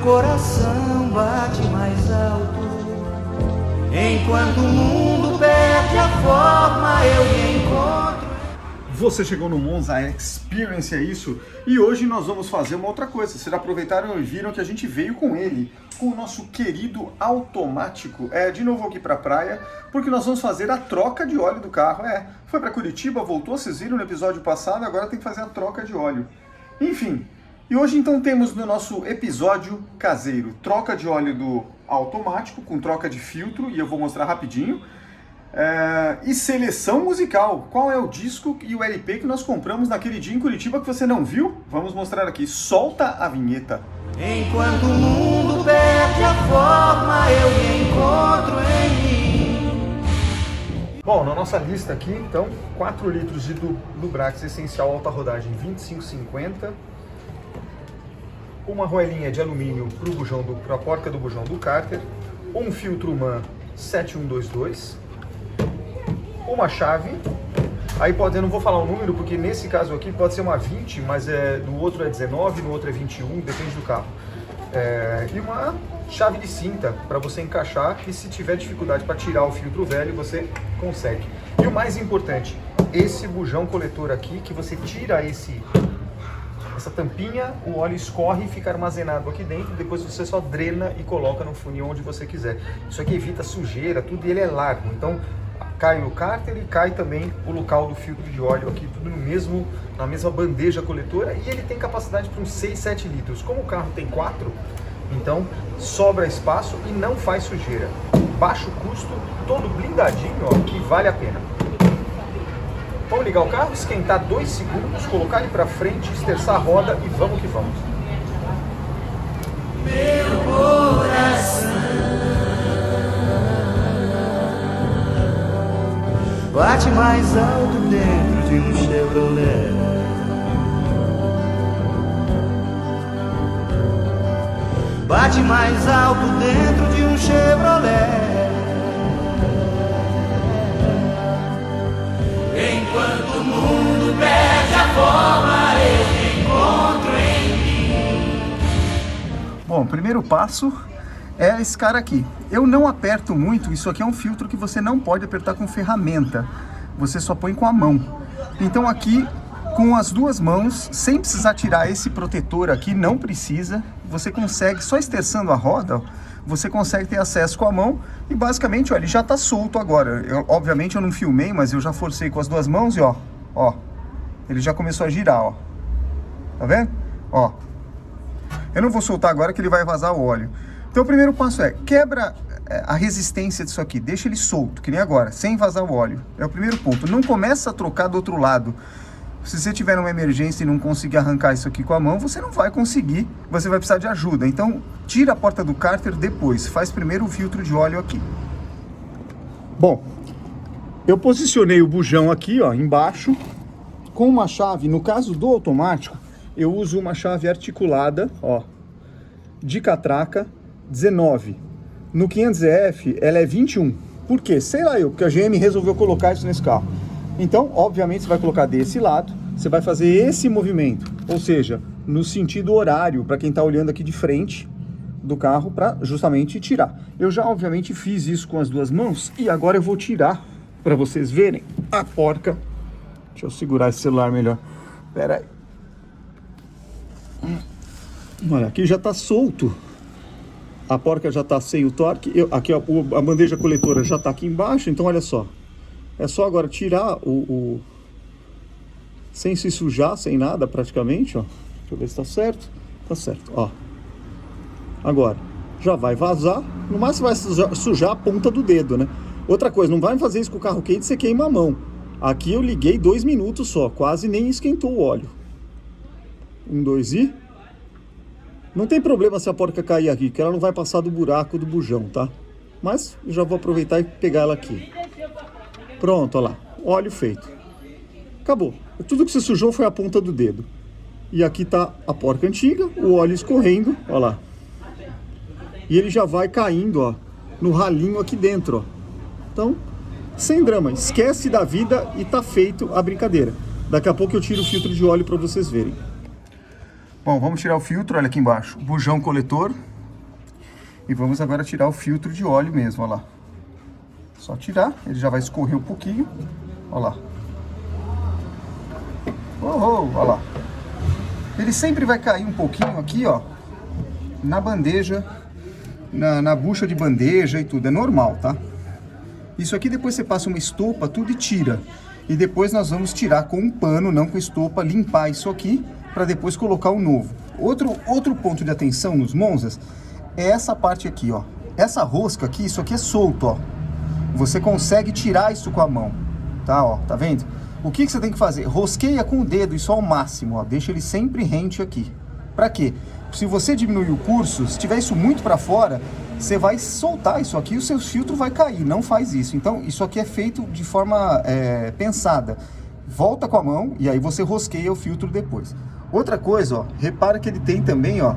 coração bate mais alto. Enquanto o mundo perde a forma, eu me encontro. Você chegou no Monza Experience, é isso? E hoje nós vamos fazer uma outra coisa. Vocês aproveitaram e viram que a gente veio com ele, com o nosso querido automático. De novo aqui pra praia, porque nós vamos fazer a troca de óleo do carro. Foi pra Curitiba, voltou, vocês viram no episódio passado, agora tem que fazer a troca de óleo. Enfim, e hoje então temos no nosso episódio caseiro, troca de óleo do automático, com troca de filtro, e eu vou mostrar rapidinho. E seleção musical, qual é o disco e o LP que nós compramos naquele dia em Curitiba que você não viu? Vamos mostrar aqui, solta a vinheta. Enquanto o mundo perde a forma, eu me encontro em mim. Bom, na nossa lista aqui, então, 4 litros de Lubrax Essencial Alta Rodagem 2550, uma roelinha de alumínio para a porca do bujão do cárter, um filtro MAN 7122, uma chave, aí eu não vou falar o número, porque nesse caso aqui pode ser uma 20, mas no outro é 19, no outro é 21, depende do carro. E uma chave de cinta para você encaixar, e se tiver dificuldade para tirar o filtro velho, você consegue. E o mais importante, esse bujão coletor aqui, que você tira essa tampinha, o óleo escorre e fica armazenado aqui dentro, depois você só drena e coloca no funil onde você quiser. Isso aqui evita sujeira, tudo, e ele é largo, então cai o cárter e cai também o local do filtro de óleo aqui, tudo na mesma bandeja coletora, e ele tem capacidade para uns 6, 7 litros. Como o carro tem 4, então sobra espaço e não faz sujeira. Baixo custo, todo blindadinho, ó, que vale a pena. Vamos ligar o carro, esquentar 2 segundos, colocar ele para frente, esterçar a roda e vamos que vamos. Meu coração bate mais alto dentro de um Chevrolet. Bate mais alto dentro de um Chevrolet. Enquanto o mundo perde a forma, eu me encontro em mim. Bom, o primeiro passo é esse cara aqui. Eu não aperto muito, isso aqui é um filtro que você não pode apertar com ferramenta, você só põe com a mão. Então aqui, com as duas mãos, sem precisar tirar esse protetor aqui, não precisa, você consegue, só esterçando a roda, você consegue ter acesso com a mão e basicamente, ó, ele já tá solto agora. Obviamente eu não filmei, mas eu já forcei com as duas mãos e ó, ele já começou a girar, ó. Tá vendo? Ó. Eu não vou soltar agora que ele vai vazar o óleo. Então o primeiro passo quebra a resistência disso aqui, deixa ele solto, que nem agora, sem vazar o óleo. É o primeiro ponto. Não começa a trocar do outro lado. Se você tiver uma emergência e não conseguir arrancar isso aqui com a mão, você não vai conseguir, você vai precisar de ajuda. Então, tira a porta do cárter depois, faz primeiro o filtro de óleo aqui. Bom, eu posicionei o bujão aqui, ó, embaixo, com uma chave. No caso do automático, eu uso uma chave articulada, ó, de catraca, 19. No 500EF, ela é 21. Por quê? Sei lá porque a GM resolveu colocar isso nesse carro. Então, obviamente, você vai colocar desse lado, você vai fazer esse movimento, ou seja, no sentido horário, para quem está olhando aqui de frente do carro, para justamente tirar. Eu já, obviamente, fiz isso com as duas mãos, e agora eu vou tirar, para vocês verem, a porca. Deixa eu segurar esse celular melhor. Pera aí. Olha, aqui já está solto. A porca já está sem o torque. Aqui ó, a bandeja coletora já está aqui embaixo, então olha só. É só agora tirar sem se sujar, sem nada praticamente, ó. Deixa eu ver se tá certo. Tá certo, ó. Agora, já vai vazar. No máximo vai sujar a ponta do dedo, né? Outra coisa, não vai fazer isso com o carro quente, você queima a mão. Aqui eu liguei 2 minutos só, quase nem esquentou o óleo. 1, 2 e... Não tem problema se a porca cair aqui, que ela não vai passar do buraco do bujão, tá? Mas eu já vou aproveitar e pegar ela aqui. Pronto, olha lá, óleo feito. Acabou. Tudo que você sujou foi a ponta do dedo. E aqui tá a porca antiga, o óleo escorrendo, olha lá. E ele já vai caindo, ó, no ralinho aqui dentro, ó. Então, sem drama, esquece da vida e tá feito a brincadeira. Daqui a pouco eu tiro o filtro de óleo para vocês verem. Bom, vamos tirar o filtro, olha aqui embaixo. Bujão coletor, E vamos agora tirar o filtro de óleo mesmo, ó lá. Só tirar, ele já vai escorrer um pouquinho, ó lá. Ó lá. Ele sempre vai cair um pouquinho aqui, ó, na bandeja, na bucha de bandeja e tudo, é normal, tá? Isso aqui depois você passa uma estopa, tudo e tira. E depois nós vamos tirar com um pano, não com estopa, limpar isso aqui, para depois colocar o novo. Outro ponto de atenção nos Monzas é essa parte aqui, ó. Essa rosca aqui, isso aqui é solto, ó. Você consegue tirar isso com a mão, tá, ó, tá vendo? O que você tem que fazer? Rosqueia com o dedo, isso ao máximo, ó. Deixa ele sempre rente aqui. Pra quê? Se você diminuir o curso, se tiver isso muito pra fora, você vai soltar isso aqui e o seu filtro vai cair. Não faz isso. Então, isso aqui é feito de forma pensada. Volta com a mão e aí você rosqueia o filtro depois. Outra coisa, ó, repara que ele tem também, ó,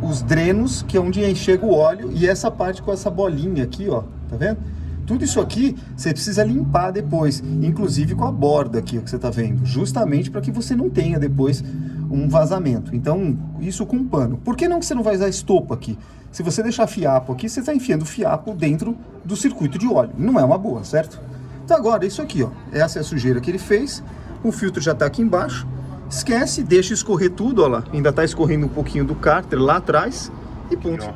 os drenos, que é onde chega o óleo, e essa parte com essa bolinha aqui, ó, tá vendo? Tudo isso aqui você precisa limpar depois, inclusive com a borda aqui, ó, que você tá vendo, justamente para que você não tenha depois um vazamento. Então, isso com um pano. Por que não que você não vai usar estopa aqui? Se você deixar fiapo aqui, você está enfiando fiapo dentro do circuito de óleo. Não é uma boa, certo? Então agora, isso aqui, ó, essa é a sujeira que ele fez, o filtro já tá aqui embaixo. Esquece, deixa escorrer tudo, ó lá. Ainda tá escorrendo um pouquinho do cárter lá atrás e ponto.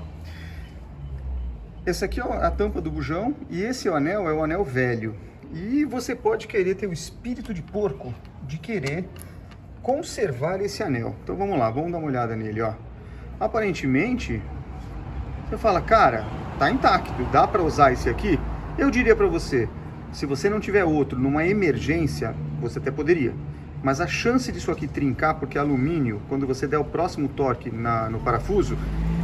Esse aqui é a tampa do bujão e esse anel é o anel velho. E você pode querer ter o espírito de porco de querer conservar esse anel. Então vamos lá, vamos dar uma olhada nele, ó. Aparentemente, você fala, cara, tá intacto, dá para usar esse aqui? Eu diria para você, se você não tiver outro numa emergência, você até poderia. Mas a chance disso aqui trincar, porque é alumínio, quando você der o próximo torque no parafuso,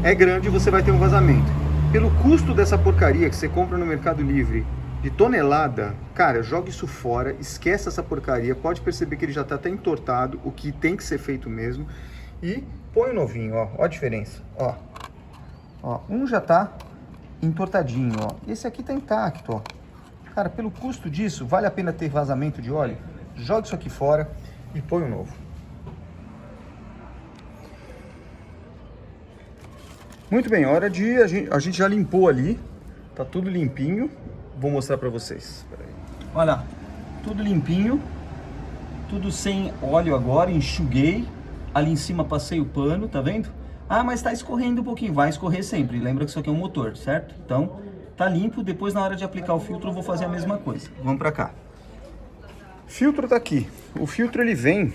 é grande e você vai ter um vazamento. Pelo custo dessa porcaria que você compra no Mercado Livre, de tonelada, cara, joga isso fora, esquece essa porcaria, pode perceber que ele já está até entortado, o que tem que ser feito mesmo, e põe o novinho, ó a diferença, ó. Ó, um já tá entortadinho, ó, esse aqui tá intacto, ó. Cara, pelo custo disso, vale a pena ter vazamento de óleo? Joga isso aqui fora e põe o novo. Muito bem, hora de... A gente já limpou ali, tá tudo limpinho. Vou mostrar pra vocês. Olha, tudo limpinho, tudo sem óleo agora, enxuguei. Ali em cima passei o pano, tá vendo? Ah, mas tá escorrendo um pouquinho, vai escorrer sempre. Lembra que isso aqui é um motor, certo? Então, tá limpo, depois na hora de aplicar o filtro eu vou fazer a mesma coisa. Vamos pra cá. Filtro tá aqui. O filtro ele vem,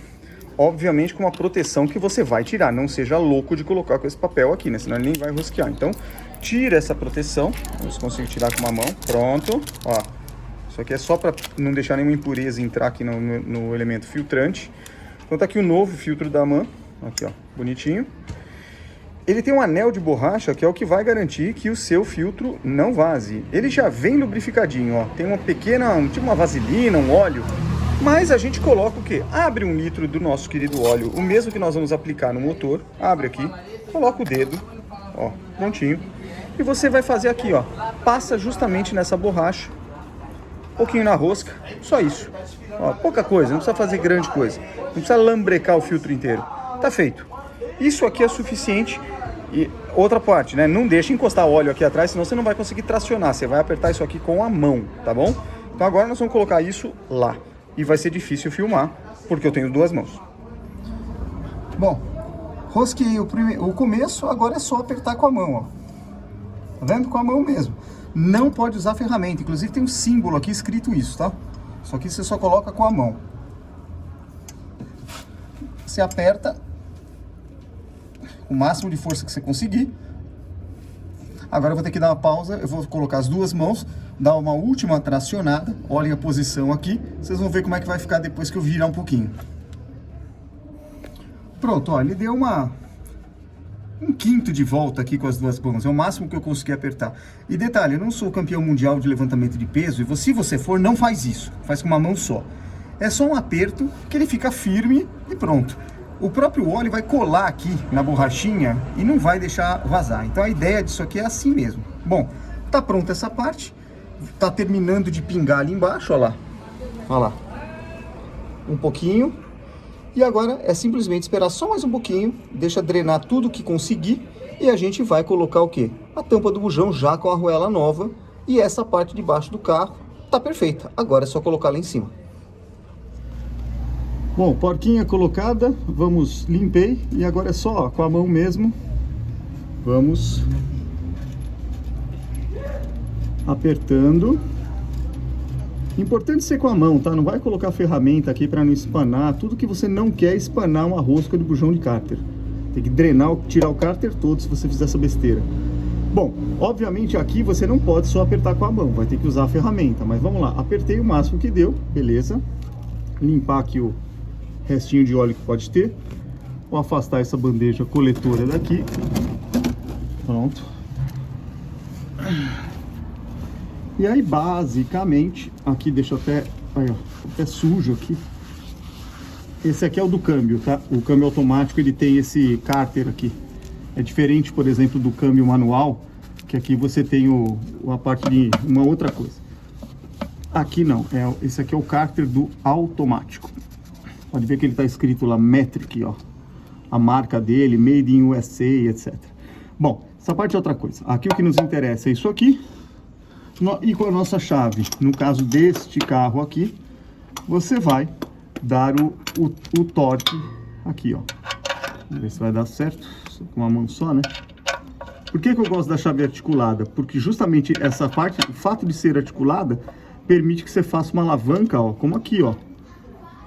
obviamente, com uma proteção que você vai tirar. Não seja louco de colocar com esse papel aqui, né? Senão ele nem vai rosquear. Então, tira essa proteção. Vamos conseguir tirar com uma mão. Pronto. Ó. Isso aqui é só para não deixar nenhuma impureza entrar aqui no elemento filtrante. Então tá aqui o novo filtro da MAN. Aqui, ó. Bonitinho. Ele tem um anel de borracha que é o que vai garantir que o seu filtro não vaze. Ele já vem lubrificadinho, ó. Tem uma pequena, tipo uma vaselina, um óleo. Mas a gente coloca o quê? Abre 1 litro do nosso querido óleo, o mesmo que nós vamos aplicar no motor. Abre aqui, coloca o dedo, ó, prontinho. E você vai fazer aqui, ó, passa justamente nessa borracha, um pouquinho na rosca, só isso. Ó, pouca coisa, não precisa fazer grande coisa. Não precisa lambrecar o filtro inteiro. Tá feito. Isso aqui é suficiente. E outra parte, né? Não deixa encostar óleo aqui atrás, senão você não vai conseguir tracionar. Você vai apertar isso aqui com a mão, tá bom? Então agora nós vamos colocar isso lá. E vai ser difícil filmar, porque eu tenho 2 mãos. Bom, rosqueei o começo, agora é só apertar com a mão, ó. Tá vendo? Com a mão mesmo. Não pode usar ferramenta, inclusive tem um símbolo aqui escrito isso, tá? Só que você só coloca com a mão. Você aperta o máximo de força que você conseguir. Agora eu vou ter que dar uma pausa, eu vou colocar as 2 mãos, dar uma última tracionada, olhem a posição aqui, vocês vão ver como é que vai ficar depois que eu virar um pouquinho. Pronto, ó, ele deu um quinto de volta aqui com as 2 mãos, é o máximo que eu consegui apertar. E detalhe, eu não sou campeão mundial de levantamento de peso, e se você for, não faz isso, faz com uma mão só. É só um aperto que ele fica firme e pronto. O próprio óleo vai colar aqui na borrachinha e não vai deixar vazar. Então a ideia disso aqui é assim mesmo. Bom, tá pronta essa parte. Tá terminando de pingar ali embaixo, ó lá. Ó lá. Um pouquinho. E agora é simplesmente esperar só mais um pouquinho. Deixa drenar tudo que conseguir. E a gente vai colocar o quê? A tampa do bujão já com a arruela nova. E essa parte de baixo do carro tá perfeita. Agora é só colocar lá em cima. Bom, porquinha colocada, vamos, limpei. E agora é só, ó, com a mão mesmo, vamos apertando. Importante ser com a mão, tá? Não vai colocar ferramenta aqui para não espanar. Tudo que você não quer espanar uma rosca de bujão de cárter. Tem que drenar, tirar o cárter todo se você fizer essa besteira. Bom, obviamente aqui você não pode só apertar com a mão, vai ter que usar a ferramenta. Mas vamos lá, apertei o máximo que deu, beleza. Limpar aqui o restinho de óleo que pode ter. Vou afastar essa bandeja coletora daqui. Pronto. E aí, basicamente, aqui deixa até, aí, ó, até sujo aqui. Esse aqui é o do câmbio, tá? O câmbio automático, ele tem esse cárter aqui. É diferente, por exemplo, do câmbio manual, que aqui você tem a parte de uma outra coisa. Aqui não, esse aqui é o cárter do automático. Pode ver que ele está escrito lá, Metric, ó. A marca dele, Made in USA, etc. Bom, essa parte é outra coisa. Aqui o que nos interessa é isso aqui. E com a nossa chave, no caso deste carro aqui, você vai dar o torque aqui, ó. Vamos ver se vai dar certo, com uma mão só, né? Por que eu gosto da chave articulada? Porque justamente essa parte, o fato de ser articulada, permite que você faça uma alavanca, ó, como aqui, ó.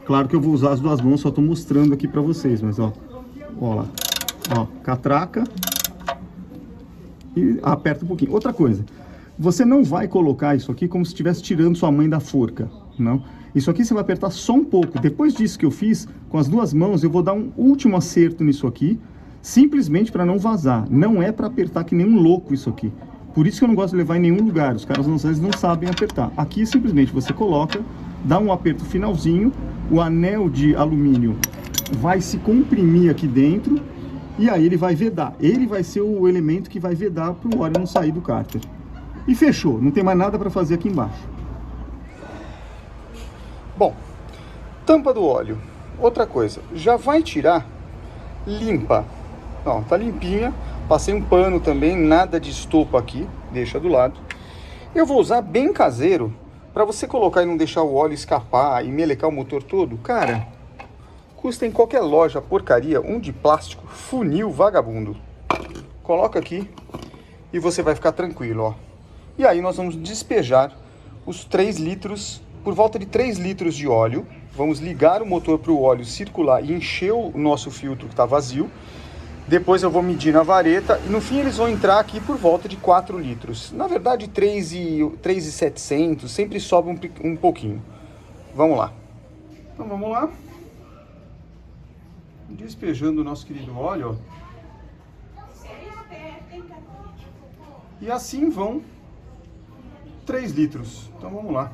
Claro que eu vou usar as duas mãos, só tô mostrando aqui pra vocês, mas ó lá, ó, catraca e aperta um pouquinho. Outra coisa, você não vai colocar isso aqui como se estivesse tirando sua mãe da forca, não. Isso aqui você vai apertar só um pouco. Depois disso que eu fiz, com as duas mãos, eu vou dar um último acerto nisso aqui, simplesmente para não vazar. Não é para apertar que nem um louco isso aqui. Por isso que eu não gosto de levar em nenhum lugar. Os caras às vezes não sabem apertar. Aqui simplesmente você coloca, dá um aperto finalzinho, o anel de alumínio vai se comprimir aqui dentro e aí ele vai vedar. Ele vai ser o elemento que vai vedar para o óleo não sair do cárter. E fechou, não tem mais nada para fazer aqui embaixo. Bom, tampa do óleo. Outra coisa, já vai tirar limpa. Ó, tá limpinha. Passei um pano também, nada de estopa aqui, deixa do lado. Eu vou usar bem caseiro, para você colocar e não deixar o óleo escapar e melecar o motor todo. Cara, custa em qualquer loja porcaria um de plástico, funil vagabundo. Coloca aqui e você vai ficar tranquilo, ó. E aí nós vamos despejar os 3 litros, por volta de 3 litros de óleo. Vamos ligar o motor para o óleo circular e encher o nosso filtro que está vazio. Depois eu vou medir na vareta e no fim eles vão entrar aqui por volta de 4 litros. Na verdade 3.700, sempre sobe um pouquinho. Vamos lá. Então vamos lá. Despejando o nosso querido óleo, ó. E assim vão 3 litros. Então vamos lá.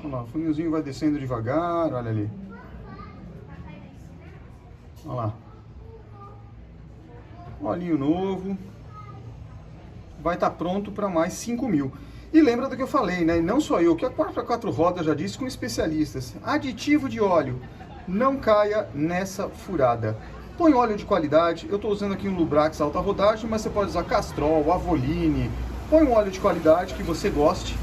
Vamos lá, o funilzinho vai descendo devagar, olha ali. Olha lá. Olhinho novo. Vai estar pronto para mais 5.000. E lembra do que eu falei, né? Não só eu, que a 4x4 rodas já disse com especialistas. Aditivo de óleo, não caia nessa furada. Põe óleo de qualidade. Eu estou usando aqui um Lubrax alta rodagem, mas você pode usar Castrol, Avoline. Põe um óleo de qualidade que você goste,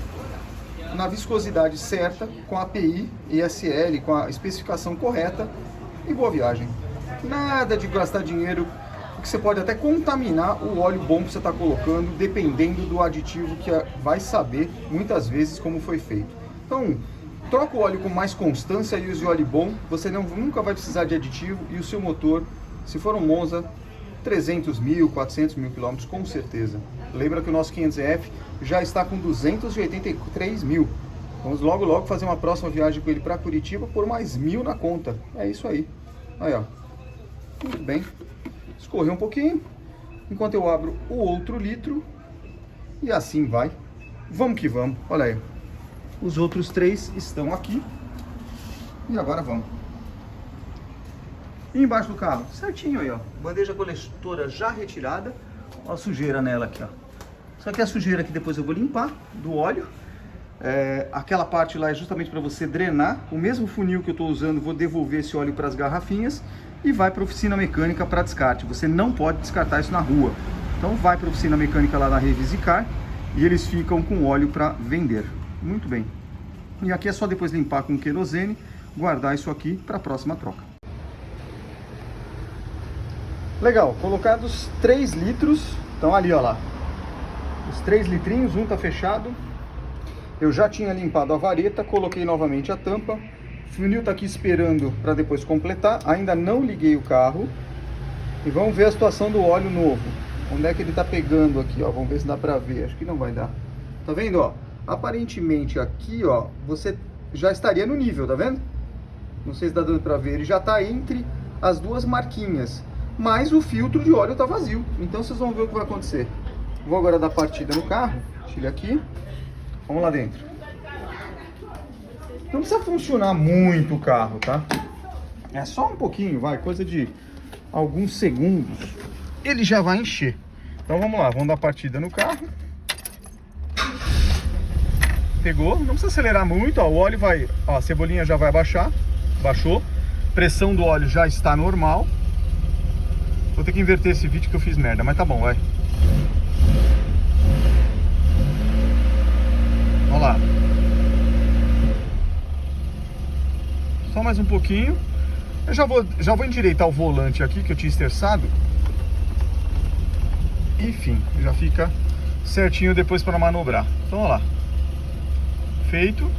na viscosidade certa, com a API ESL, com a especificação correta, e boa viagem. Nada de gastar dinheiro, porque você pode até contaminar o óleo bom que você está colocando, dependendo do aditivo que vai saber, muitas vezes, como foi feito. Então, troca o óleo com mais constância e use óleo bom, você nunca vai precisar de aditivo, e o seu motor, se for um Monza, 300.000, 400.000 quilômetros, com certeza. Lembra que o nosso 500F já está com 283.000. Vamos logo logo fazer uma próxima viagem com ele para Curitiba por mais 1.000 na conta. É isso aí. Aí, ó. Muito bem. Escorreu um pouquinho, enquanto eu abro o outro litro. E assim vai. Vamos que vamos. Olha aí. Os outros 3 estão aqui. E agora vamos. E embaixo do carro, certinho aí, ó. Bandeja coletora já retirada. Ó a sujeira nela aqui, ó. Só que a sujeira que depois eu vou limpar do óleo. Aquela parte lá é justamente para você drenar. O mesmo funil que eu estou usando, vou devolver esse óleo para as garrafinhas e vai para a oficina mecânica para descarte. Você não pode descartar isso na rua. Então vai para a oficina mecânica lá na Revisicar e eles ficam com óleo para vender. Muito bem. E aqui é só depois limpar com querosene, guardar isso aqui para a próxima troca. Legal, colocados 3 litros, então ali ó lá, os 3 litrinhos, um tá fechado. Eu já tinha limpado a vareta, coloquei novamente a tampa, o funil tá aqui esperando para depois completar, ainda não liguei o carro. E vamos ver a situação do óleo novo, onde é que ele tá pegando aqui, ó, vamos ver se dá para ver, acho que não vai dar. Tá vendo, ó, aparentemente aqui, ó, você já estaria no nível, tá vendo? Não sei se tá dando para ver, ele já tá entre as duas marquinhas. Mas o filtro de óleo está vazio, então vocês vão ver o que vai acontecer. Vou agora dar partida no carro, tira aqui, vamos lá dentro. Não precisa funcionar muito o carro, tá? É só um pouquinho, vai, coisa de alguns segundos, ele já vai encher. Então vamos lá, vamos dar partida no carro. Pegou, não precisa acelerar muito, ó, o óleo vai, ó, a cebolinha já vai baixar, baixou. Pressão do óleo já está normal. Vou ter que inverter esse vídeo que eu fiz merda, mas tá bom, vai. Vamos lá. Só mais um pouquinho. Eu já vou endireitar o volante aqui, que eu tinha esterçado. Enfim, já fica certinho depois para manobrar. Então, vamos lá. Feito.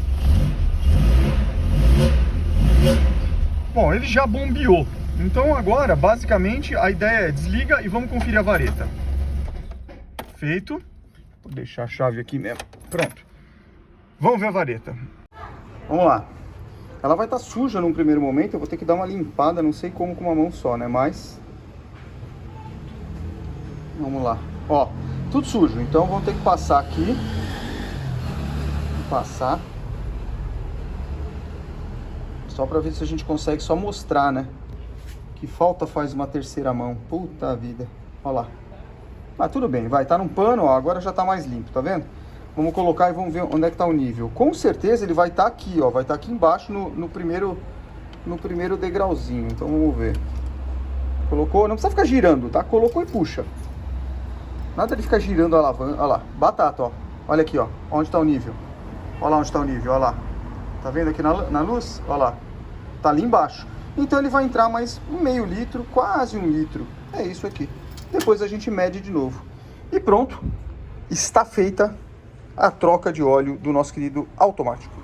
Bom, ele já bombeou. Então agora, basicamente, a ideia é desliga e vamos conferir a vareta. Feito. Vou deixar a chave aqui mesmo. Pronto. Vamos ver a vareta. Vamos lá. Ela vai estar suja num primeiro momento. Eu vou ter que dar uma limpada, não sei como com uma mão só, né? Mas... vamos lá. Ó, tudo sujo. Então vamos ter que passar aqui. Passar. Só para ver se a gente consegue só mostrar, né? Que falta faz uma terceira mão. Puta vida. Olha lá. Ah, tudo bem. Vai, tá num pano, ó. Agora já tá mais limpo, tá vendo? Vamos colocar e vamos ver onde é que tá o nível. Com certeza ele vai estar aqui, ó. Vai estar aqui embaixo no primeiro degrauzinho. Então vamos ver. Colocou, não precisa ficar girando, tá? Colocou e puxa. Nada de ficar girando a alavanca. Olha lá. Batata, ó. Olha aqui, ó. Onde tá o nível. Olha lá onde tá o nível, olha lá. Tá vendo aqui na luz? Olha lá. Tá ali embaixo. Então ele vai entrar mais meio litro, quase 1 litro. É isso aqui. Depois a gente mede de novo. E pronto. Está feita a troca de óleo do nosso querido automático.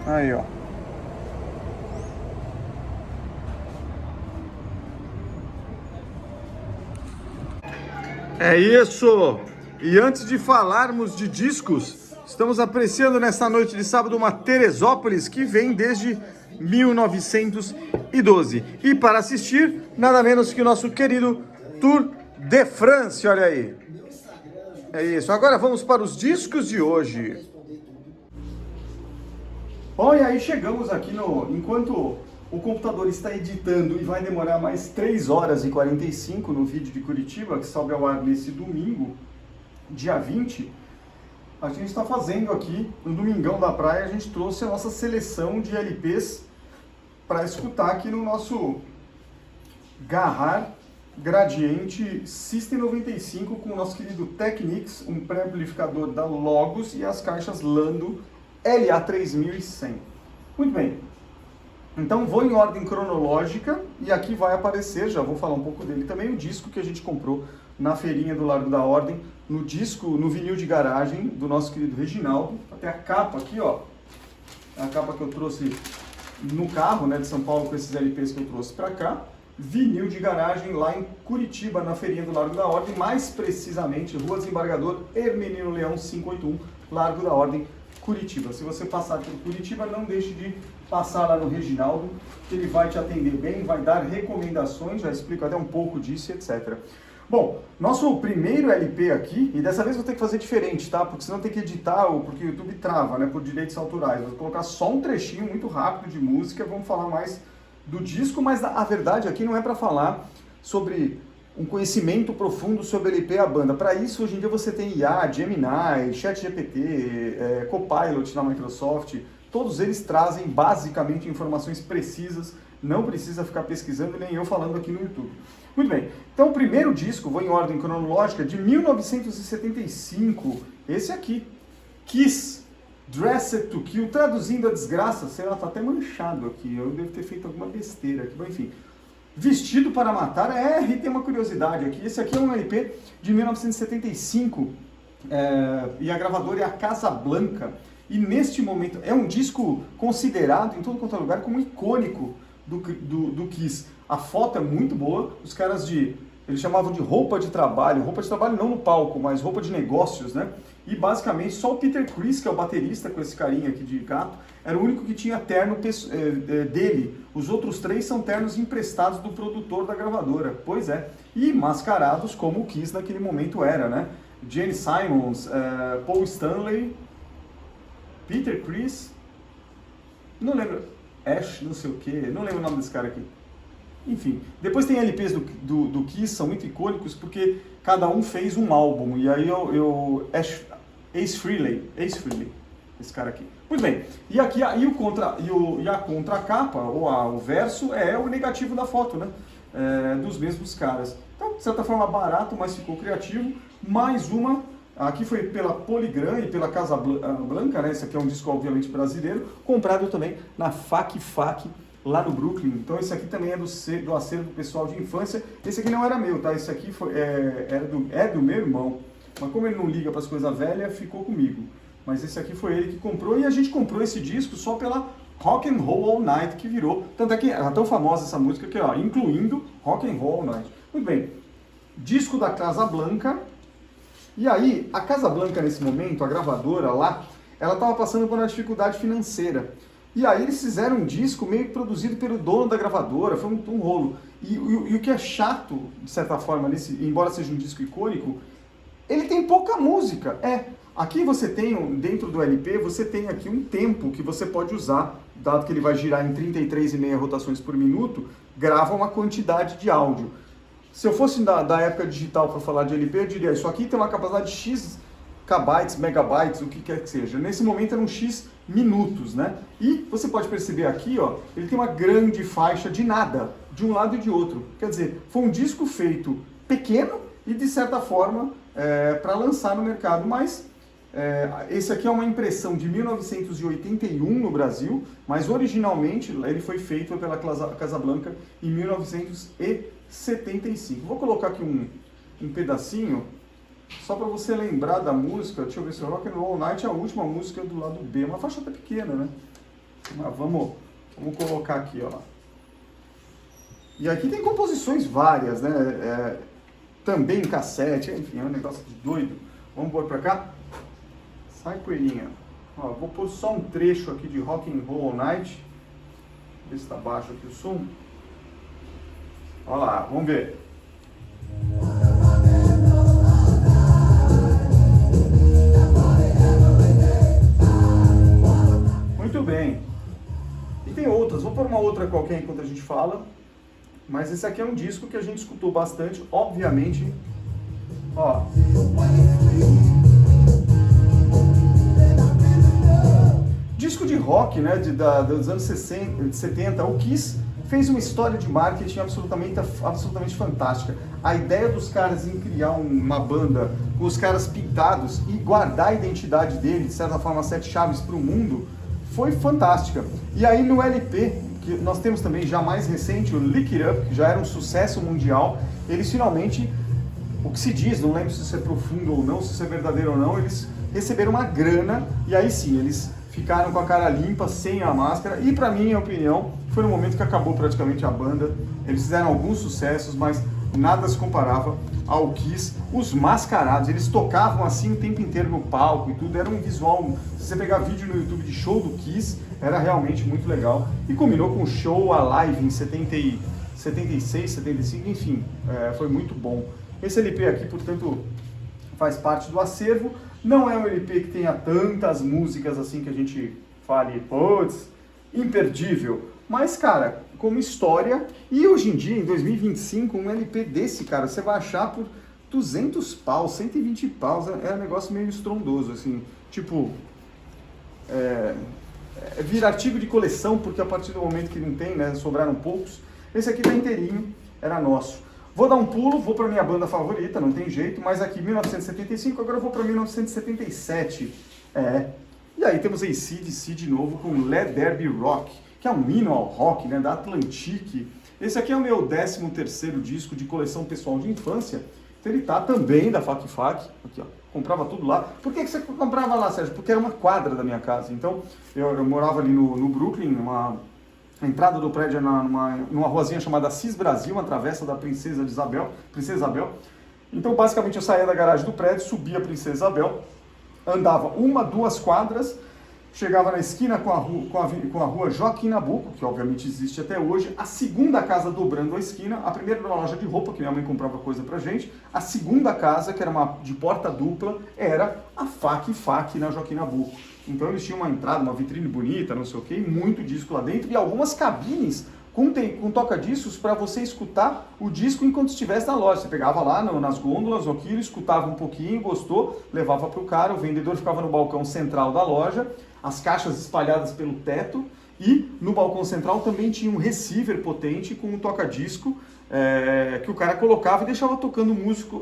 Aí, ó. É isso! E antes de falarmos de discos, estamos apreciando nesta noite de sábado uma Teresópolis que vem desde 1912. E para assistir, nada menos que o nosso querido Tour de France, olha aí. É isso, agora vamos para os discos de hoje. Bom, e aí chegamos aqui enquanto o computador está editando e vai demorar mais 3 horas e 45 no vídeo de Curitiba, que sobe ao ar nesse domingo, dia 20, a gente está fazendo aqui, no Domingão da Praia, a gente trouxe a nossa seleção de LPs para escutar aqui no nosso Garrar Gradiente System 95 com o nosso querido Technics, um pré-amplificador da Logos e as caixas Lando LA3100. Muito bem, então vou em ordem cronológica e aqui vai aparecer, já vou falar um pouco dele também, o disco que a gente comprou na feirinha do Largo da Ordem, no vinil de garagem do nosso querido Reginaldo. Até a capa aqui, ó, a capa que eu trouxe no carro, né, de São Paulo com esses LPs que eu trouxe para cá. Vinil de garagem lá em Curitiba, na feirinha do Largo da Ordem, mais precisamente Rua Desembargador Hermenino Leão 581, Largo da Ordem, Curitiba. Se você passar por Curitiba, não deixe de passar lá no Reginaldo, que ele vai te atender bem, vai dar recomendações, já explico até um pouco disso, etc. Bom, nosso primeiro LP aqui, e dessa vez vou ter que fazer diferente, tá? Porque senão tem que editar, porque o YouTube trava, né, por direitos autorais. Vou colocar só um trechinho muito rápido de música, vamos falar mais do disco, mas a verdade aqui não é para falar sobre um conhecimento profundo sobre LP e a banda. Para isso, hoje em dia você tem IA, Gemini, ChatGPT, Copilot na Microsoft, todos eles trazem basicamente informações precisas, não precisa ficar pesquisando, nem eu falando aqui no YouTube. Muito bem, então o primeiro disco, vou em ordem cronológica, de 1975, esse aqui, Kiss, Dressed to Kill, traduzindo a desgraça, sei lá, tá até manchado aqui, eu devo ter feito alguma besteira aqui, mas enfim. Vestido para Matar, e tem uma curiosidade aqui, esse aqui é um LP de 1975, e a gravadora é a Casablanca, e neste momento é um disco considerado em todo quanto é lugar como icônico do Kiss. A foto é muito boa, os caras eles chamavam de roupa de trabalho não no palco, mas roupa de negócios, né? E basicamente só o Peter Criss, que é o baterista com esse carinha aqui de gato, era o único que tinha terno dele. Os outros 3 são ternos emprestados do produtor da gravadora. Pois é. E mascarados como o Kiss naquele momento era, né? Gene Simmons, Paul Stanley, Peter Criss, não lembro, Ash, não sei o que, não lembro o nome desse cara aqui. Enfim, depois tem LPs do Kiss, são muito icônicos porque cada um fez um álbum. E aí Ace Frehley, esse cara aqui. Muito bem, e aqui a contracapa, ou o verso, é o negativo da foto, né? Dos mesmos caras. Então, de certa forma, barato, mas ficou criativo. Mais uma, aqui foi pela Polygram e pela Casablanca, né? Esse aqui é um disco, obviamente, brasileiro, comprado também na Fac lá no Brooklyn. Então esse aqui também é do acervo pessoal de infância. Esse aqui não era meu, tá? Esse aqui é do meu irmão. Mas como ele não liga para as coisas velhas, ficou comigo. Mas esse aqui foi ele que comprou, e a gente comprou esse disco só pela Rock and Roll All Night, que virou. Tanto é que é tão famosa essa música que, ó, incluindo Rock and Roll All Night. Muito bem. Disco da Casablanca. E aí, a Casablanca nesse momento, a gravadora lá, ela estava passando por uma dificuldade financeira. E aí eles fizeram um disco meio que produzido pelo dono da gravadora, foi um rolo. E o que é chato, de certa forma, embora seja um disco icônico, ele tem pouca música. Aqui você tem, dentro do LP, você tem aqui um tempo que você pode usar, dado que ele vai girar em 33,5 rotações por minuto, grava uma quantidade de áudio. Se eu fosse da época digital para falar de LP, eu diria, isso aqui tem uma capacidade de X kbytes, megabytes, o que quer que seja. Nesse momento eram X minutos, né? E você pode perceber aqui, ó, ele tem uma grande faixa de nada, de um lado e de outro. Quer dizer, foi um disco feito pequeno e, de certa forma, para lançar no mercado, mas esse aqui é uma impressão de 1981 no Brasil, mas originalmente ele foi feito pela Casablanca em 1975. Vou colocar aqui um pedacinho, só para você lembrar da música. Deixa eu ver se o Rock and Roll All Night é a última música do lado B, uma faixa até pequena, né? Mas vamos colocar aqui, ó. E aqui tem composições várias, né? Também em cassete, enfim, é um negócio de doido. Vamos pôr pra cá? Sai, coelhinha. Ó, vou pôr só um trecho aqui de Rock and Roll All Night. Ver se tá baixo aqui o som. Olha lá, vamos ver. Muito bem. E tem outras, vou pôr uma outra qualquer enquanto a gente fala. Mas esse aqui é um disco que a gente escutou bastante, obviamente. Ó. Disco de rock, né, dos anos 70, o Kiss fez uma história de marketing absolutamente fantástica. A ideia dos caras em criar uma banda com os caras pintados e guardar a identidade dele, de certa forma, 7 chaves para o mundo, foi fantástica. E aí no LP, que nós temos também já mais recente, o Lick It Up, que já era um sucesso mundial, eles finalmente, o que se diz, não lembro se isso é profundo ou não, se isso é verdadeiro ou não, eles receberam uma grana, e aí sim, eles ficaram com a cara limpa, sem a máscara, e pra minha opinião, foi no momento que acabou praticamente a banda. Eles fizeram alguns sucessos, mas nada se comparava ao Kiss. Os mascarados, eles tocavam assim o tempo inteiro no palco e tudo, era um visual, se você pegar vídeo no YouTube de show do Kiss, era realmente muito legal. E combinou com o show Alive em 76, 75, enfim, foi muito bom. Esse LP aqui, portanto, faz parte do acervo. Não é um LP que tenha tantas músicas assim que a gente fale, putz, imperdível. Mas, cara, como história, e hoje em dia, em 2025, um LP desse, cara, você vai achar por 200 paus, 120 paus, é um negócio meio estrondoso, assim, tipo, vira artigo de coleção, porque a partir do momento que não tem, né, sobraram poucos, esse aqui tá inteirinho, era nosso. Vou dar um pulo, vou para minha banda favorita, não tem jeito, mas aqui 1975, agora eu vou para 1977. E aí temos AC/DC de novo com Let There Be Rock, que é um hino ao rock, né, da Atlantic. Esse aqui é o meu 13º disco de coleção pessoal de infância. Então ele tá também da Fac Fac, aqui ó, comprava tudo lá. Por que você comprava lá, Sérgio? Porque era uma quadra da minha casa. Então eu morava ali no Brooklyn, a entrada do prédio é numa ruazinha chamada Cis Brasil, uma travessa da Princesa Isabel. Então, basicamente, eu saía da garagem do prédio, subia a Princesa Isabel, andava 1-2 quadras, chegava na esquina com a rua Joaquim Nabuco, que obviamente existe até hoje, a segunda casa dobrando a esquina, a primeira era uma loja de roupa, que minha mãe comprava coisa pra gente, a segunda casa, que era uma de porta dupla, era a Fac Fac na Joaquim Nabuco. Então eles tinham uma entrada, uma vitrine bonita, não sei o que, muito disco lá dentro e algumas cabines com toca-discos para você escutar o disco enquanto estivesse na loja. Você pegava lá nas gôndolas, aquilo, escutava um pouquinho, gostou, levava para o cara, o vendedor ficava no balcão central da loja, as caixas espalhadas pelo teto e no balcão central também tinha um receiver potente com um toca-disco que o cara colocava e deixava tocando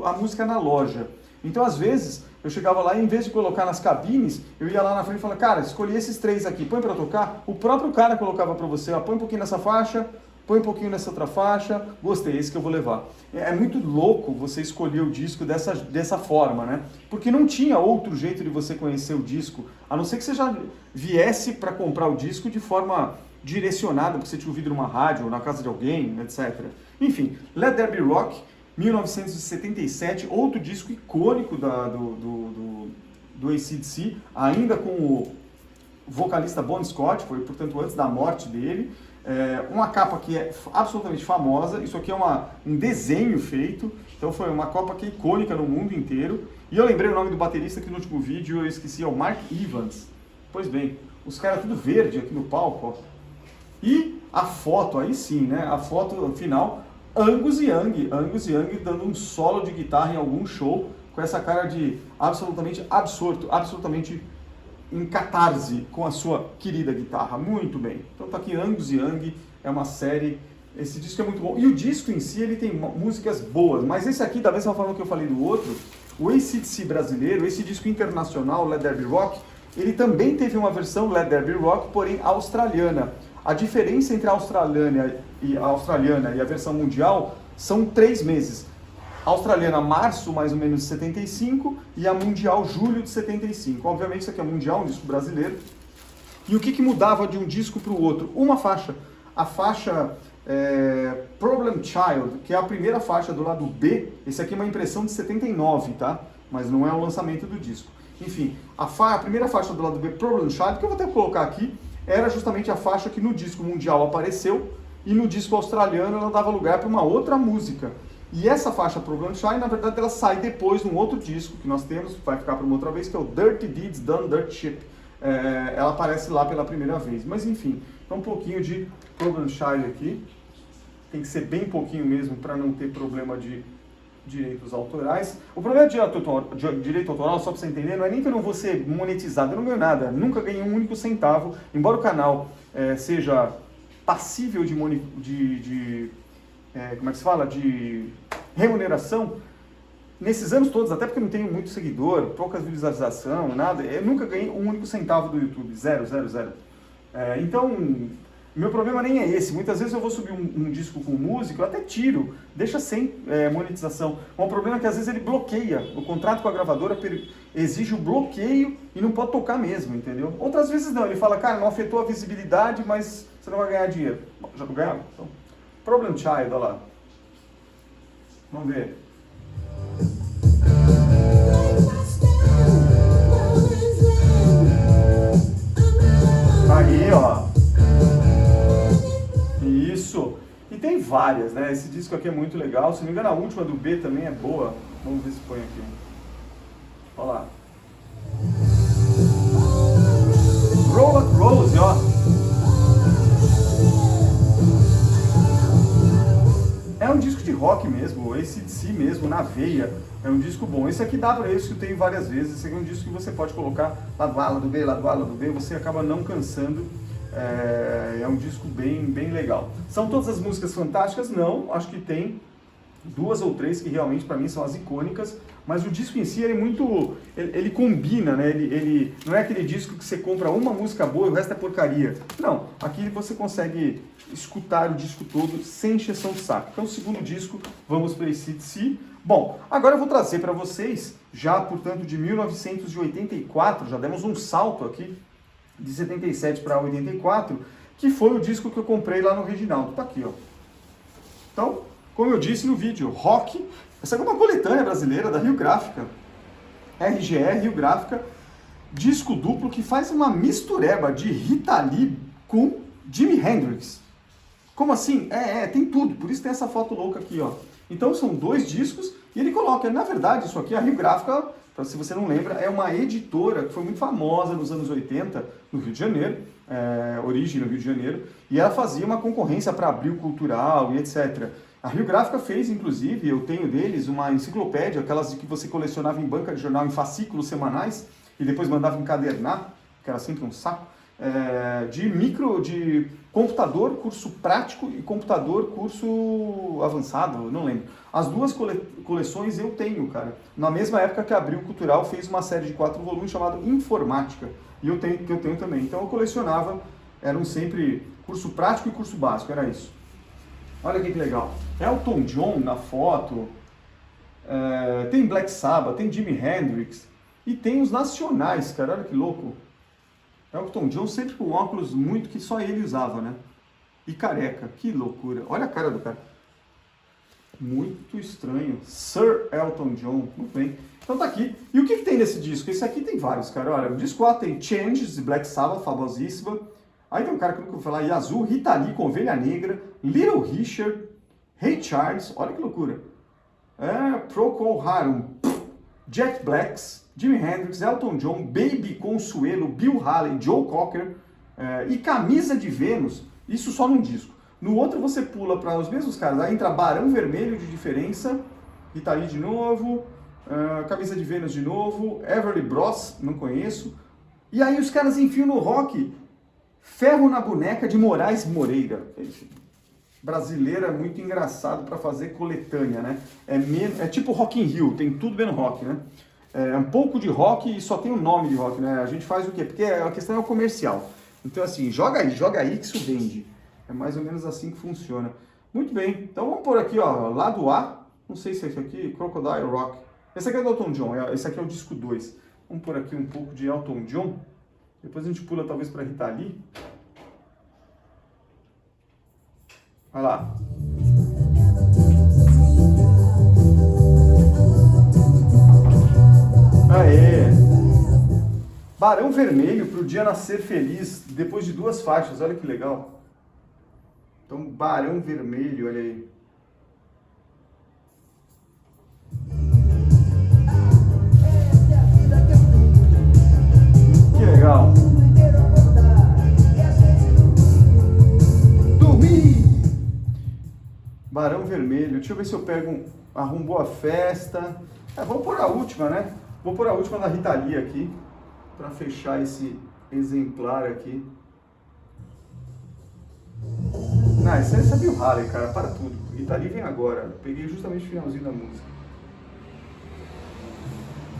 a música na loja. Então, às vezes, eu chegava lá e, em vez de colocar nas cabines, eu ia lá na frente e falava, cara, escolhi esses 3 aqui, põe pra tocar. O próprio cara colocava pra você, ó, põe um pouquinho nessa faixa, põe um pouquinho nessa outra faixa, gostei, esse que eu vou levar. É muito louco você escolher o disco dessa forma, né? Porque não tinha outro jeito de você conhecer o disco, a não ser que você já viesse para comprar o disco de forma direcionada, porque você tinha ouvido numa rádio ou na casa de alguém, etc. Enfim, Let There Be Rock, 1977, outro disco icônico do AC/DC, ainda com o vocalista Bon Scott, foi, portanto, antes da morte dele. Uma capa que é absolutamente famosa, isso aqui é um desenho feito, então foi uma capa que é icônica no mundo inteiro. E eu lembrei o nome do baterista que no último vídeo eu esqueci, é o Mark Evans. Pois bem, os caras tudo verde aqui no palco, ó. E a foto, aí sim, né, a foto final, Angus Young dando um solo de guitarra em algum show, com essa cara de absolutamente absorto, absolutamente em catarse com a sua querida guitarra. Muito bem. Então tá aqui Angus Young, é uma série, esse disco é muito bom. E o disco em si, ele tem músicas boas, mas esse aqui, da mesma forma que eu falei do outro, o AC/DC brasileiro, esse disco internacional, Let There Be Rock, ele também teve uma versão Let There Be Rock, porém australiana. A diferença entre a australiana e a versão mundial são 3 meses. A australiana, março, mais ou menos, de 75, e a mundial, julho de 75. Obviamente, isso aqui é mundial, um disco brasileiro. E o que mudava de um disco para o outro? Uma faixa. A faixa Problem Child, que é a primeira faixa do lado B. Esse aqui é uma impressão de 79, tá? Mas não é o lançamento do disco. Enfim, a primeira faixa do lado B, Problem Child, que eu vou até colocar aqui, era justamente a faixa que no disco mundial apareceu, e no disco australiano ela dava lugar para uma outra música. E essa faixa Problem Child, na verdade, ela sai depois de um outro disco que nós temos, vai ficar para uma outra vez, que é o Dirty Deeds Done Dirt Cheap. Ela aparece lá pela primeira vez. Mas enfim, então um pouquinho de Problem Child aqui. Tem que ser bem pouquinho mesmo para não ter problema de direitos autorais. O problema de direito autoral, só para você entender, não é nem que eu não vou ser monetizado, eu não ganho nada, nunca ganhei um único centavo, embora o canal seja passível de como é que se fala? De remuneração. Nesses anos todos, até porque eu não tenho muito seguidor, pouca visualização, nada, eu nunca ganhei um único centavo do YouTube, zero. Então, meu problema nem é esse. Muitas vezes eu vou subir um disco com música, eu até tiro, deixa sem monetização. O problema é que às vezes ele bloqueia. O contrato com a gravadora exige o bloqueio e não pode tocar mesmo, entendeu? Outras vezes não, ele fala, cara, não afetou a visibilidade, mas você não vai ganhar dinheiro. Bom, já não ganhava? Então, Problem Child, olha lá. Vamos ver. Aí, ó. Isso. E tem várias, né? Esse disco aqui é muito legal. Se não me engano, a última do B também é boa. Vamos ver se põe aqui. Olha lá. Roll Like Rose, ó. rock mesmo, AC/DC mesmo, na veia. É um disco bom. Esse aqui dá para isso, que eu tenho várias vezes. Esse aqui é um disco que você pode colocar lado A, lado B, lado A, lado B, você acaba não cansando. É um disco bem legal. São todas as músicas fantásticas? Não, acho que tem 2 ou 3 que realmente para mim são as icônicas, mas o disco em si ele é muito, ele combina, né? Ele não é aquele disco que você compra uma música boa e o resto é porcaria. Não, aqui você consegue escutar o disco todo sem encheção de saco. Então, o segundo disco, vamos para AC/DC. Bom, agora eu vou trazer para vocês, já portanto de 1984, já demos um salto aqui, de 77 para 84, que foi o disco que eu comprei lá no Reginaldo. Tá aqui, ó. Então, como eu disse no vídeo, rock, essa é uma coletânea brasileira da Rio Gráfica, RGE, Rio Gráfica, disco duplo que faz uma mistureba de Rita Lee com Jimi Hendrix. Como assim? Tem tudo, por isso tem essa foto louca aqui, ó. Então são 2 discos e ele coloca, na verdade, isso aqui, a Rio Gráfica, se você não lembra, é uma editora que foi muito famosa nos anos 80 no Rio de Janeiro, origem no Rio de Janeiro, e ela fazia uma concorrência para Abril Cultural e etc. A Rio Gráfica fez, inclusive, eu tenho deles, uma enciclopédia, aquelas que você colecionava em banca de jornal, em fascículos semanais, e depois mandava encadernar, que era sempre um saco, de computador, curso prático e computador, curso avançado, não lembro. As 2 coleções eu tenho, cara. Na mesma época que a Abril Cultural fez uma série de 4 volumes chamada Informática, e eu tenho também. Então eu colecionava, eram sempre curso prático e curso básico, era isso. Olha que legal. Elton John na foto, tem Black Sabbath, tem Jimi Hendrix, e tem os nacionais, cara, olha que louco. Elton John sempre com óculos muito que só ele usava, né? E careca, que loucura. Olha a cara do cara. Muito estranho. Sir Elton John, muito bem. Então tá aqui. E o que tem nesse disco? Esse aqui tem vários, cara. Olha, o disco A tem Changes, de Black Sabbath, famosíssima. Aí tem um cara que eu nunca vou falar, Yazoo, Rita Lee com Ovelha Negra, Little Richard, Ray Charles, olha que loucura. Procol Harum, Jack Blacks, Jimi Hendrix, Elton John, Baby Consuelo, Bill Haley, Joe Cocker e Camisa de Vênus, isso só num disco. No outro você pula para os mesmos caras, aí entra Barão Vermelho de diferença, Rita Lee de novo, Camisa de Vênus de novo, Everly Bros, não conheço. E aí os caras enfiam no rock Ferro na Boneca de Moraes Moreira. Brasileira é muito engraçado para fazer coletânea, né? É tipo Rock in Rio, tem tudo bem no rock, né? É um pouco de rock e só tem o nome de rock, né? A gente faz o quê? Porque a questão é o comercial. Então assim, joga aí que isso vende. É mais ou menos assim que funciona. Muito bem, então vamos por aqui, ó, lado A. Não sei se é esse aqui, Crocodile Rock. Esse aqui é do Elton John, esse aqui é o disco 2. Vamos por aqui um pouco de Elton John. Depois a gente pula talvez para Rita Lee. Olha lá. Aê! Barão Vermelho para o Dia Nascer Feliz, depois de 2 faixas, olha que legal. Então, Barão Vermelho, olha aí. Que legal. Barão Vermelho, deixa eu ver se eu pego arrumo Boa Festa. Vamos por a última, né? Vou pôr a última da Rita Lee aqui, para fechar esse exemplar aqui. Não, esse é Bill Haley, cara, para tudo. Rita Lee vem agora, eu peguei justamente o finalzinho da música.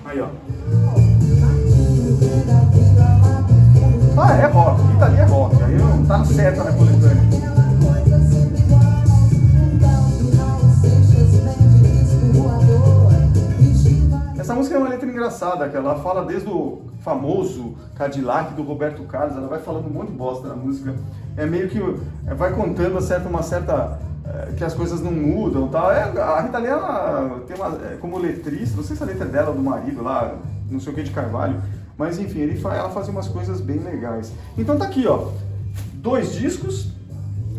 Aí, ó. É rock, Rita Lee é rock, aí não tá certa na coletânea. Essa música é uma letra engraçada, que ela fala desde o famoso Cadillac do Roberto Carlos, ela vai falando um monte de bosta na música. É meio que vai contando uma certa que as coisas não mudam, tal. A Rita Lee ela tem como letrista, não sei se a letra é dela ou do marido lá, não sei o que de Carvalho, mas enfim, ela fazia umas coisas bem legais. Então tá aqui, ó, 2 discos.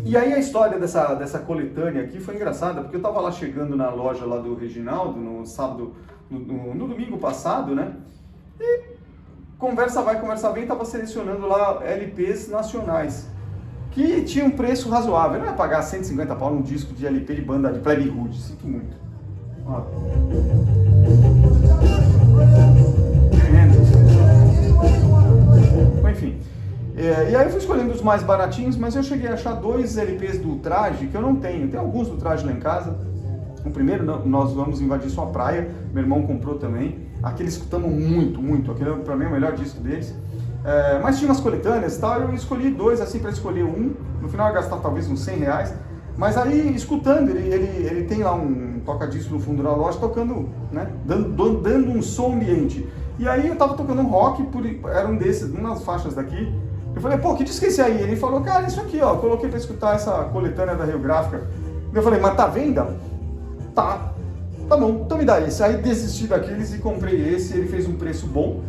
E aí a história dessa coletânea aqui foi engraçada, porque eu tava lá chegando na loja lá do Reginaldo no sábado, no domingo passado, né? E conversa vai, conversa vem, tava selecionando lá LPs nacionais. que tinha um preço razoável. Eu não ia pagar 150 pau num disco de LP de banda de Plebe Rude, sinto muito. Ó. Enfim. E aí eu fui escolhendo os mais baratinhos, mas eu cheguei a achar 2 LPs do Traje que eu não tenho. Tem alguns do Traje lá em casa. O primeiro, Nós Vamos Invadir Sua Praia, meu irmão comprou também. Aquele escutamos muito. Aquele pra mim é o melhor disco deles. Mas tinha umas coletâneas e tal, eu escolhi 2 assim para escolher um. No final eu ia gastar talvez uns 100 reais. Mas aí, escutando, ele tem lá um toca-disco no fundo da loja, tocando, né, dando um som ambiente. E aí eu tava tocando um rock, era um desses, umas faixas daqui. Eu falei, pô, que disco é esse aí? Ele falou, cara, isso aqui, ó, coloquei pra escutar essa coletânea da Rio Gráfica. Eu falei, mas tá à venda? Tá bom, então me dá esse. Aí desisti daqueles e comprei esse, ele fez um preço bom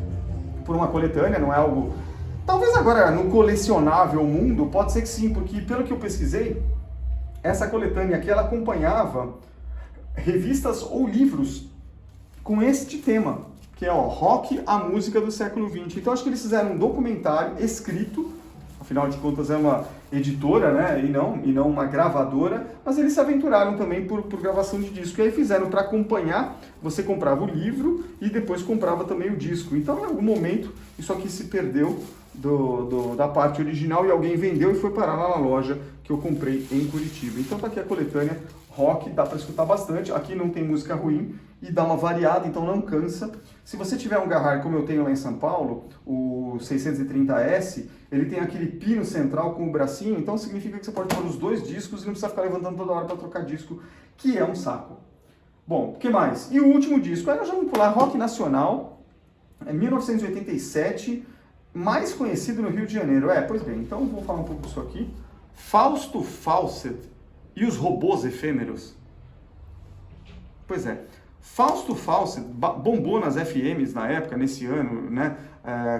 por uma coletânea, não é algo... Talvez agora no colecionável mundo, pode ser que sim, porque pelo que eu pesquisei, essa coletânea aqui, ela acompanhava revistas ou livros com este tema, que é rock, a música do século XX. Então acho que eles fizeram um documentário escrito, afinal de contas é uma editora, né, e não uma gravadora, mas eles se aventuraram também por gravação de disco. E aí fizeram para acompanhar, você comprava o livro e depois comprava também o disco. Então em algum momento isso aqui se perdeu da parte original e alguém vendeu e foi parar lá na loja que eu comprei em Curitiba. Então tá aqui a coletânea rock, dá para escutar bastante. Aqui não tem música ruim e dá uma variada, então não cansa. Se você tiver um Garrar como eu tenho lá em São Paulo, o 630S, ele tem aquele pino central com o bracinho, então significa que você pode pôr os 2 discos e não precisa ficar levantando toda hora para trocar disco, que é um saco. Bom, o que mais? E o último disco, aí nós vamos pular rock nacional, 1987, mais conhecido no Rio de Janeiro. Pois bem, então vou falar um pouco disso aqui. Fausto Fawcett e os Robôs Efêmeros. Pois é, Fausto Fawcett bombou nas FMs na época, nesse ano, né,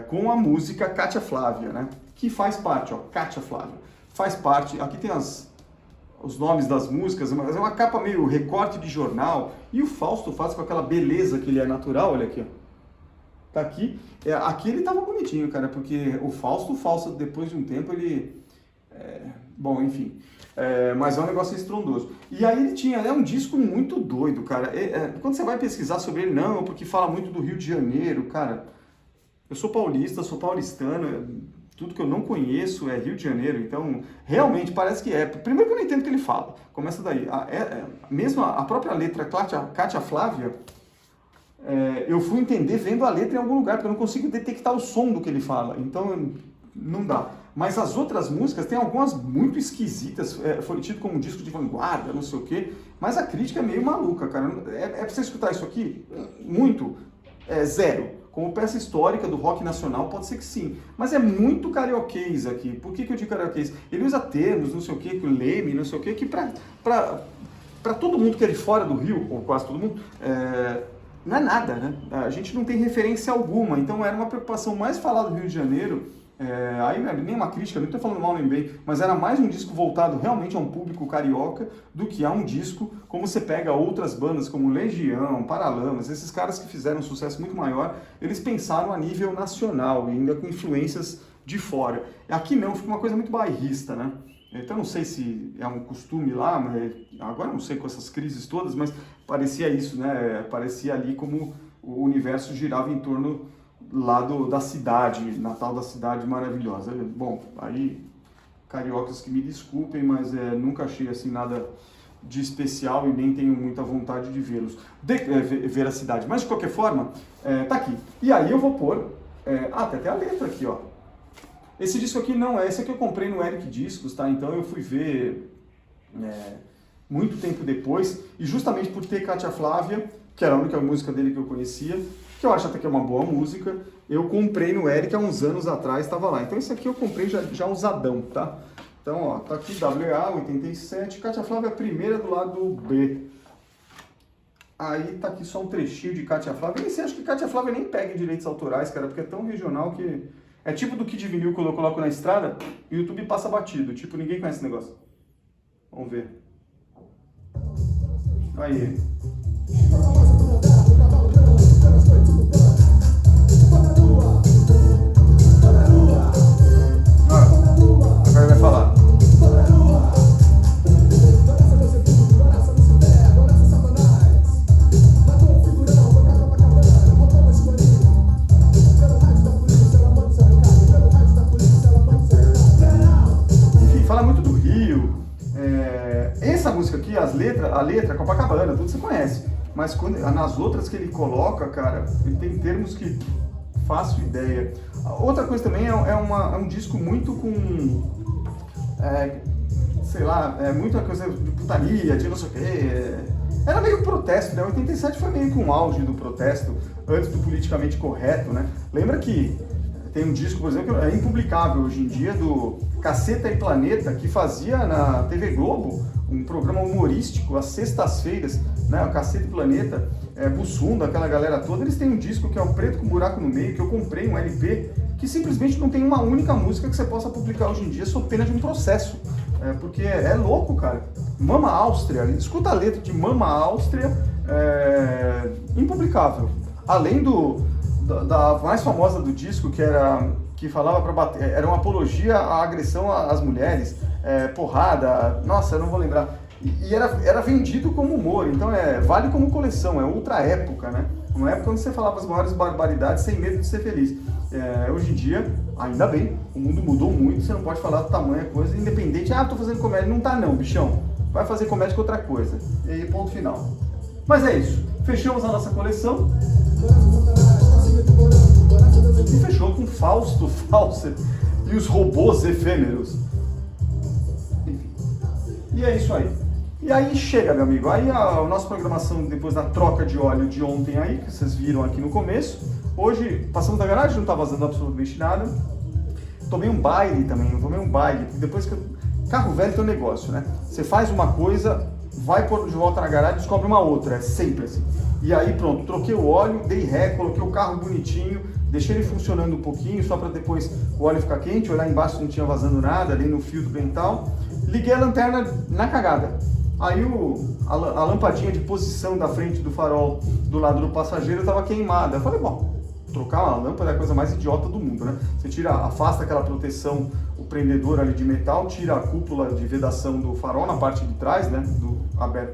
com a música Cátia Flávia, né, que faz parte, ó, Cátia Flávia, faz parte, aqui tem os nomes das músicas, mas é uma capa meio recorte de jornal, e o Fausto faz com aquela beleza que ele é natural, olha aqui, ó. Tá aqui. Aqui ele tava bonitinho, cara, porque o Fausto, depois de um tempo, ele... bom, enfim. Mas é um negócio estrondoso. E aí ele tinha... É um disco muito doido, cara. Quando você vai pesquisar sobre ele, não, porque fala muito do Rio de Janeiro, cara. Eu sou paulista, sou paulistano, tudo que eu não conheço é Rio de Janeiro, então realmente parece que é. Primeiro que eu não entendo o que ele fala. Começa daí. Mesmo a própria letra Cátia Flávia... eu fui entender vendo a letra em algum lugar, porque eu não consigo detectar o som do que ele fala, então não dá. Mas as outras músicas, tem algumas muito esquisitas, foi tido como um disco de vanguarda, não sei o quê, mas a crítica é meio maluca, cara. Pra você escutar isso aqui? Muito? Zero. Como peça histórica do rock nacional, pode ser que sim, mas é muito carioquês aqui. Por que eu digo carioquês? Ele usa termos, não sei o quê, com leme, não sei o quê, que pra todo mundo que é de fora do Rio, ou quase todo mundo, não é nada, né? A gente não tem referência alguma, então era uma preocupação mais falar do Rio de Janeiro, aí não é nem uma crítica, não estou falando mal nem bem, mas era mais um disco voltado realmente a um público carioca do que a um disco como você pega outras bandas como Legião, Paralamas, esses caras que fizeram um sucesso muito maior, eles pensaram a nível nacional, ainda com influências de fora. Aqui não, fica uma coisa muito bairrista, né? Então não sei se é um costume lá, mas agora não sei com essas crises todas, mas parecia isso, né? Parecia ali como o universo girava em torno lá da cidade, Natal da cidade maravilhosa. Bom, aí cariocas que me desculpem, mas nunca achei assim nada de especial e nem tenho muita vontade de vê-los, ver a cidade. Mas de qualquer forma, tá aqui. E aí eu vou pôr, tem até a letra aqui, ó. Esse disco aqui não esse aqui eu comprei no Eric Discos, tá? Então eu fui ver muito tempo depois, e justamente por ter Cátia Flávia, que era a única música dele que eu conhecia, que eu acho até que é uma boa música, eu comprei no Eric há uns anos atrás, estava lá. Então esse aqui eu comprei já usadão, tá? Então, ó, tá aqui WA 87, Cátia Flávia, a primeira do lado B. Aí tá aqui só um trechinho de Cátia Flávia. E você acha que Cátia Flávia nem pega em direitos autorais, cara, porque é tão regional que... É tipo do Kid Vinil quando eu coloco na estrada, o YouTube passa batido, tipo, ninguém conhece esse negócio. Vamos ver. Aí. Agora vai falar. aqui, a letra Copacabana, tudo você conhece. Mas nas outras que ele coloca, cara, ele tem termos que faço ideia. Outra coisa também é um disco muito com, sei lá, muita coisa de putaria, de não sei o quê. Era meio protesto, né? 87 foi meio que um auge do protesto, antes do politicamente correto, né? Lembra que tem um disco, por exemplo, que é impublicável hoje em dia, do Caceta e Planeta, que fazia na TV Globo um programa humorístico às sextas-feiras, né? O Caceta e Planeta, Bussunda, aquela galera toda, eles têm um disco que é o Preto com Buraco no Meio, que eu comprei, um LP, que simplesmente não tem uma única música que você possa publicar hoje em dia, sob pena de um processo. Porque é louco, cara. Mama Áustria, escuta a letra de Mama Áustria, impublicável. Além da mais famosa do disco, que falava para bater, era uma apologia à agressão às mulheres, porrada, nossa, eu não vou lembrar. E era vendido como humor, então vale como coleção, é outra época, né? Uma época onde você falava as maiores barbaridades sem medo de ser feliz. Hoje em dia, ainda bem, o mundo mudou muito, você não pode falar do tamanho da coisa, independente, tô fazendo comédia, não tá não, bichão. Vai fazer comédia com outra coisa. E aí, ponto final. Mas é isso, fechamos a nossa coleção. E fechou com Fausto Fawcett e os robôs efêmeros. Enfim. E é isso aí. E aí chega, meu amigo. Aí a nossa programação, depois da troca de óleo de ontem aí, que vocês viram aqui no começo. Hoje, passamos da garagem, não tá vazando absolutamente nada. Tomei um baile também, depois que... Carro velho tem um negócio, né? Você faz uma coisa, vai pôr de volta na garagem e descobre uma outra, é sempre assim. E aí pronto, troquei o óleo, dei ré, coloquei o carro bonitinho, deixei ele funcionando um pouquinho, só para depois o óleo ficar quente, olhar embaixo se não tinha vazando nada, ali no filtro bem tal. Liguei a lanterna na cagada. Aí a lampadinha de posição da frente do farol do lado do passageiro estava queimada. Eu falei, bom, trocar uma lâmpada é a coisa mais idiota do mundo, né? Você afasta aquela proteção, o prendedor ali de metal, tira a cúpula de vedação do farol na parte de trás, né?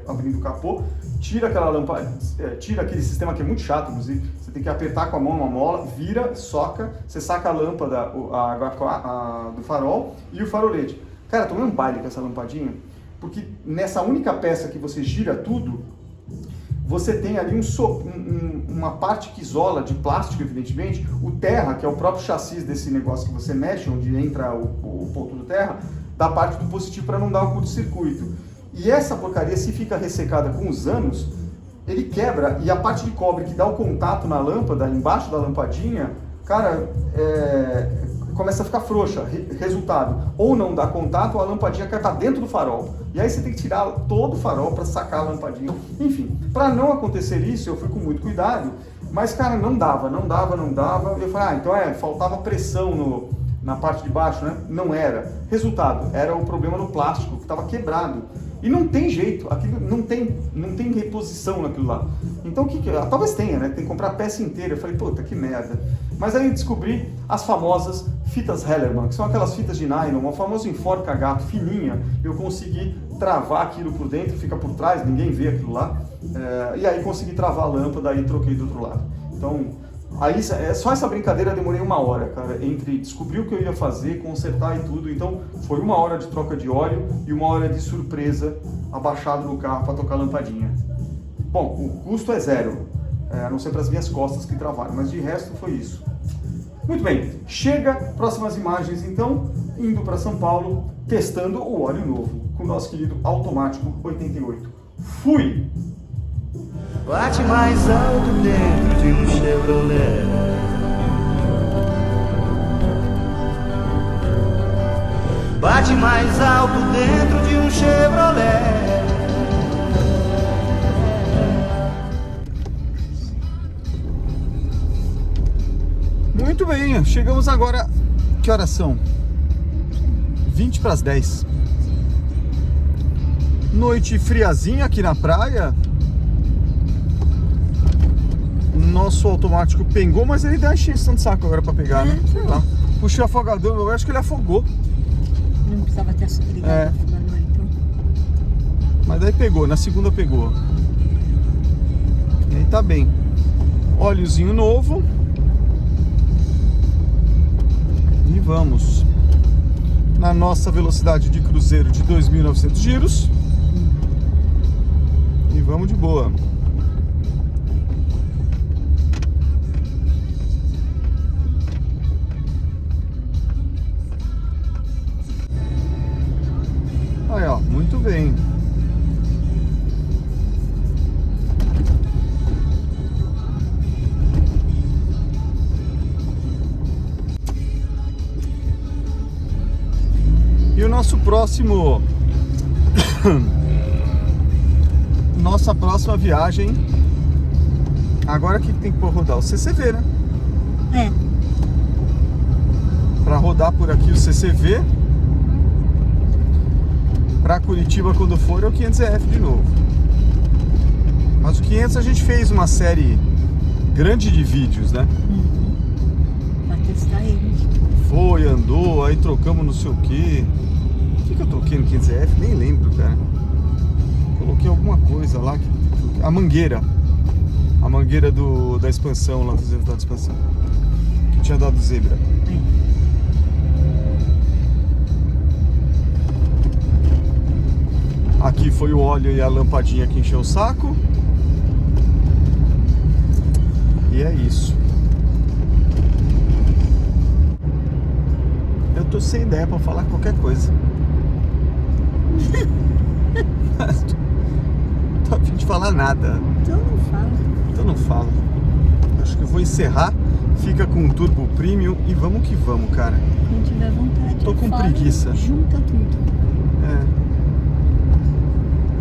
Abrindo o capô, tira aquela lâmpada, tira aquele sistema que é muito chato, inclusive. Você tem que apertar com a mão uma mola, vira, soca, você saca a lâmpada do farol e o farolete. Cara, tomei um baile com essa lampadinha, porque nessa única peça que você gira tudo, você tem ali uma parte que isola de plástico, evidentemente, o terra, que é o próprio chassi desse negócio que você mexe, onde entra o ponto do terra, da parte do positivo para não dar o curto-circuito. E essa porcaria, se fica ressecada com os anos, ele quebra, e a parte de cobre que dá o contato na lâmpada, embaixo da lampadinha, cara, começa a ficar frouxa. Resultado, ou não dá contato, ou a lampadinha cai para dentro do farol. E aí você tem que tirar todo o farol para sacar a lampadinha. Enfim, para não acontecer isso, eu fui com muito cuidado, mas, cara, não dava. Eu falei, então faltava pressão na parte de baixo, né? Não era. Resultado, era o problema no plástico, que estava quebrado. E não tem jeito, aquilo não tem reposição naquilo lá. Então, talvez tenha, né? Tem que comprar a peça inteira. Eu falei, puta, que merda. Mas aí eu descobri as famosas fitas Hellerman, que são aquelas fitas de nylon, uma famosa enforca-gato fininha. Eu consegui travar aquilo por dentro, fica por trás, ninguém vê aquilo lá. E aí consegui travar a lâmpada e troquei do outro lado. Então, aí só essa brincadeira eu demorei 1 hora, cara, entre descobrir o que eu ia fazer, consertar e tudo. Então, foi 1 hora de troca de óleo e 1 hora de surpresa abaixado no carro para tocar a lampadinha. Bom, o custo é 0, a não ser para as minhas costas que travaram, mas de resto foi isso. Muito bem, chega, próximas imagens então, indo para São Paulo, testando o óleo novo, com o nosso querido Automático 88. Fui! Bate mais alto dentro de um Chevrolet. Bate mais alto dentro de um Chevrolet. Muito bem, chegamos agora. Que horas são? 20 para as 10. Noite friazinha aqui na praia. Nosso automático pengou, mas ele dá encheção de saco agora para pegar, né? Sei lá. Puxei o afogador, eu acho que ele afogou. Não precisava ter ligado o afogador, então. Mas daí pegou, na segunda pegou. E aí tá bem. Óleozinho novo. E vamos. Na nossa velocidade de cruzeiro de 2.900 giros. vamos de boa. Aí, ó, muito bem. E o nosso próximo... Nossa próxima viagem... Agora que tem que rodar o CCV, né? É. Pra rodar por aqui o CCV. Pra Curitiba, quando for, é o 500EF de novo. Mas o 500 a gente fez uma série grande de vídeos, né? Pra testar ele. Foi, andou, aí trocamos não sei o que. O que eu troquei no 500EF? Nem lembro, cara. Coloquei alguma coisa lá. A mangueira. A mangueira da expansão, lá dos eventos da expansão. Que tinha dado zebra. Aqui foi o óleo e a lampadinha que encheu o saco. E é isso. Eu tô sem ideia pra falar qualquer coisa. Tô a fim de falar nada. Então não fala. Então não falo. Acho que eu vou encerrar. Fica com o Turbo Premium e vamos que vamos, cara. Quando tiver vontade. Tô com fala, preguiça. Junta tudo. É.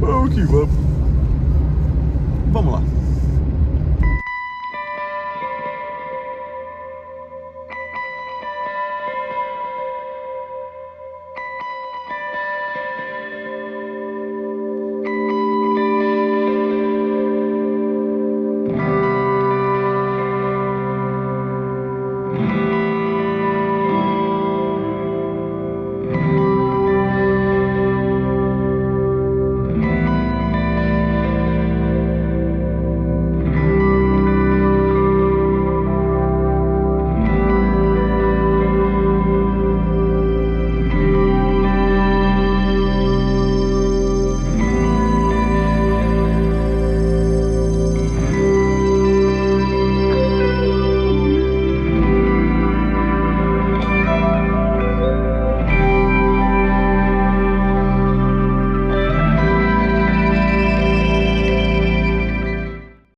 Vamos que vamos. Vamos lá.